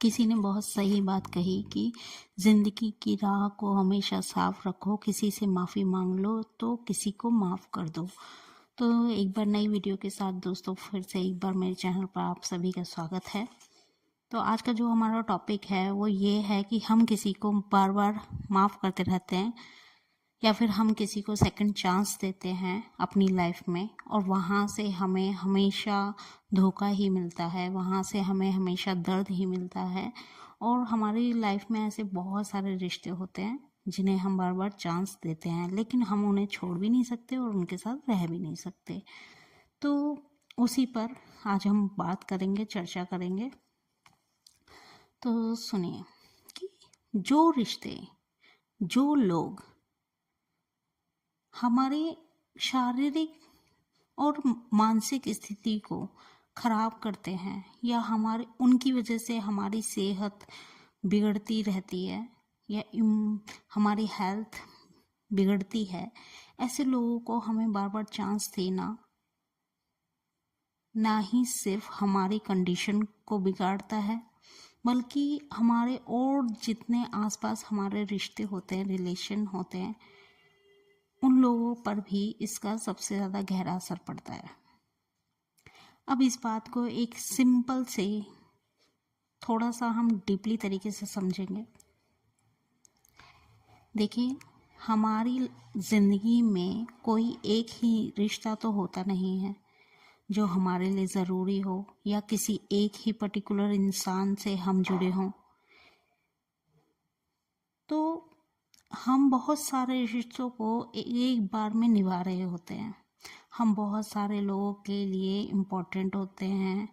किसी ने बहुत सही बात कही कि ज़िंदगी की राह को हमेशा साफ रखो, किसी से माफ़ी मांग लो तो किसी को माफ़ कर दो। तो एक बार नई वीडियो के साथ दोस्तों फिर से एक बार मेरे चैनल पर आप सभी का स्वागत है। तो आज का जो हमारा टॉपिक है वो ये है कि हम किसी को बार बार माफ़ करते रहते हैं या फिर हम किसी को सेकंड चांस देते हैं अपनी लाइफ में और वहाँ से हमें हमेशा धोखा ही मिलता है, वहाँ से हमें हमेशा दर्द ही मिलता है। और हमारी लाइफ में ऐसे बहुत सारे रिश्ते होते हैं जिन्हें हम बार बार चांस देते हैं, लेकिन हम उन्हें छोड़ भी नहीं सकते और उनके साथ रह भी नहीं सकते। तो उसी पर आज हम बात करेंगे, चर्चा करेंगे। तो सुनिए कि जो रिश्ते, जो लोग हमारी शारीरिक और मानसिक स्थिति को खराब करते हैं या हमारे उनकी वजह से हमारी सेहत बिगड़ती रहती है या हमारी हेल्थ बिगड़ती है, ऐसे लोगों को हमें बार बार चांस देना ना ही सिर्फ हमारी कंडीशन को बिगाड़ता है, बल्कि हमारे और जितने आसपास हमारे रिश्ते होते हैं, रिलेशन होते हैं, उन लोगों पर भी इसका सबसे ज़्यादा गहरा असर पड़ता है। अब इस बात को एक सिंपल से थोड़ा सा हम डीपली तरीके से समझेंगे। देखिए, हमारी ज़िंदगी में कोई एक ही रिश्ता तो होता नहीं है जो हमारे लिए ज़रूरी हो या किसी एक ही पर्टिकुलर इंसान से हम जुड़े हों। तो हम बहुत सारे रिश्तों को एक बार में निभा रहे होते हैं। हम बहुत सारे लोगों के लिए इम्पोर्टेंट होते हैं।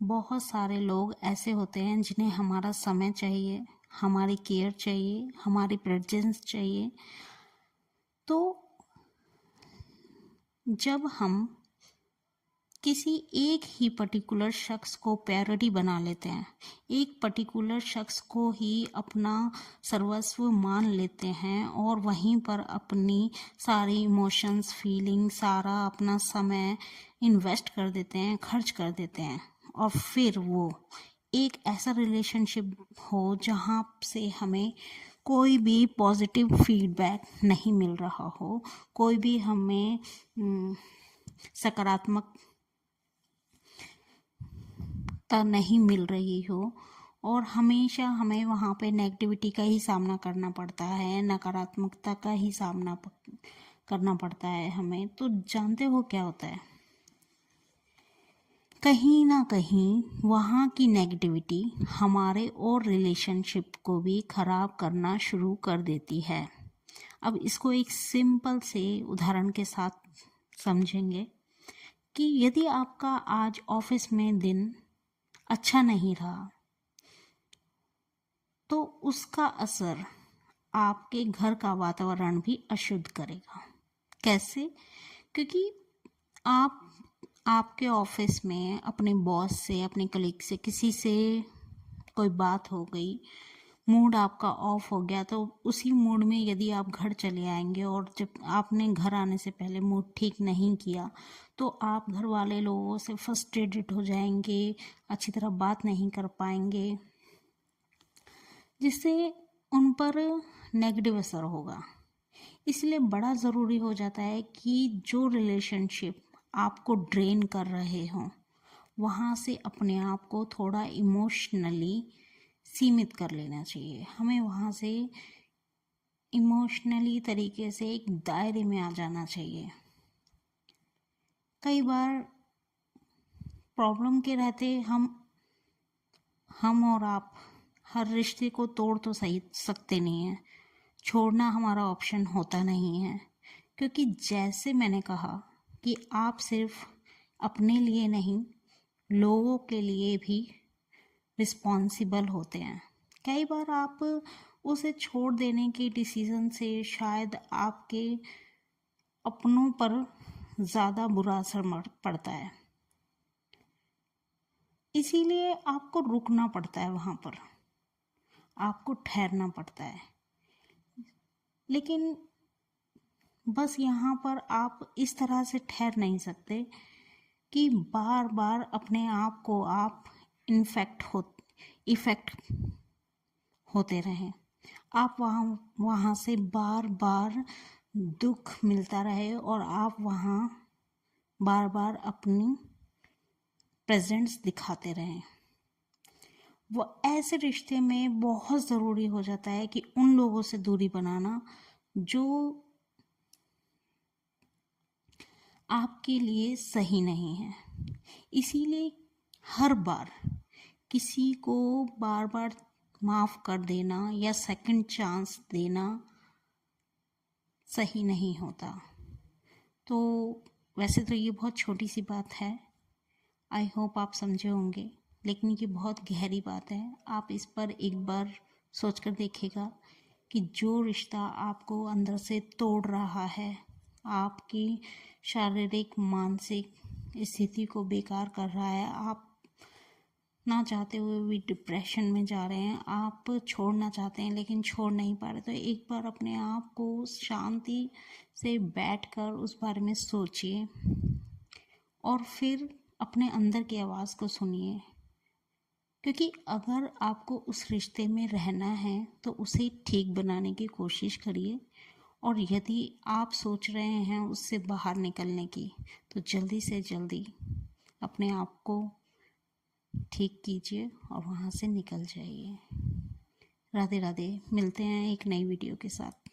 बहुत सारे लोग ऐसे होते हैं जिन्हें हमारा समय चाहिए, हमारी केयर चाहिए, हमारी प्रेजेंस चाहिए। तो जब हम किसी एक ही पर्टिकुलर शख्स को प्रायोरिटी बना लेते हैं, एक पर्टिकुलर शख्स को ही अपना सर्वस्व मान लेते हैं और वहीं पर अपनी सारी इमोशंस, फीलिंग, सारा अपना समय इन्वेस्ट कर देते हैं, खर्च कर देते हैं, और फिर वो एक ऐसा रिलेशनशिप हो जहाँ से हमें कोई भी पॉजिटिव फीडबैक नहीं मिल रहा हो, कोई भी हमें सकारात्मक नहीं मिल रही हो और हमेशा हमें वहाँ पे नेगेटिविटी का ही सामना करना पड़ता है, नकारात्मकता का ही सामना करना पड़ता है हमें। तो जानते हो क्या होता है, कहीं ना कहीं वहाँ की नेगेटिविटी हमारे और रिलेशनशिप को भी ख़राब करना शुरू कर देती है। अब इसको एक सिंपल से उदाहरण के साथ समझेंगे कि यदि आपका आज ऑफिस में दिन अच्छा नहीं रहा तो उसका असर आपके घर का वातावरण भी अशुद्ध करेगा। कैसे? क्योंकि आप आपके ऑफिस में अपने बॉस से, अपने कलीग से, किसी से कोई बात हो गई, मूड आपका ऑफ हो गया, तो उसी मूड में यदि आप घर चले आएंगे और जब आपने घर आने से पहले मूड ठीक नहीं किया तो आप घर वाले लोगों से फ्रस्ट्रेटेड हो जाएंगे, अच्छी तरह बात नहीं कर पाएंगे, जिससे उन पर नेगेटिव असर होगा। इसलिए बड़ा ज़रूरी हो जाता है कि जो रिलेशनशिप आपको ड्रेन कर रहे हों वहाँ से अपने आप को थोड़ा इमोशनली सीमित कर लेना चाहिए। हमें वहाँ से इमोशनली तरीके से एक दायरे में आ जाना चाहिए। कई बार प्रॉब्लम के रहते हम और आप हर रिश्ते को तोड़ तो सही सकते नहीं हैं, छोड़ना हमारा ऑप्शन होता नहीं है। क्योंकि जैसे मैंने कहा कि आप सिर्फ अपने लिए नहीं, लोगों के लिए भी रिस्पॉन्सिबल होते हैं। कई बार आप उसे छोड़ देने के डिसीज़न से शायद आपके अपनों पर ज़्यादा बुरा असर पड़ता है, इसीलिए आपको रुकना पड़ता है, वहाँ पर आपको ठहरना पड़ता है। लेकिन बस यहाँ पर आप इस तरह से ठहर नहीं सकते कि बार बार अपने आप को आप इन्फेक्ट इफ़ेक्ट होते रहें, आप वहाँ से बार बार दुख मिलता रहे और आप वहाँ बार बार अपनी प्रेजेंस दिखाते रहें। वो ऐसे रिश्ते में बहुत ज़रूरी हो जाता है कि उन लोगों से दूरी बनाना जो आपके लिए सही नहीं है। इसीलिए हर बार किसी को बार बार माफ़ कर देना या सेकंड चांस देना सही नहीं होता। तो वैसे तो ये बहुत छोटी सी बात है, आई होप आप समझे होंगे, लेकिन ये बहुत गहरी बात है। आप इस पर एक बार सोच कर देखिएगा कि जो रिश्ता आपको अंदर से तोड़ रहा है, आपकी शारीरिक मानसिक स्थिति को बेकार कर रहा है, आप ना चाहते हुए भी डिप्रेशन में जा रहे हैं, आप छोड़ना चाहते हैं लेकिन छोड़ नहीं पा रहे, तो एक बार अपने आप को शांति से बैठकर उस बारे में सोचिए और फिर अपने अंदर की आवाज़ को सुनिए। क्योंकि अगर आपको उस रिश्ते में रहना है तो उसे ठीक बनाने की कोशिश करिए, और यदि आप सोच रहे हैं उससे बाहर निकलने की तो जल्दी से जल्दी अपने आप को ठीक कीजिए और वहाँ से निकल जाइए। राधे राधे, मिलते हैं एक नई वीडियो के साथ।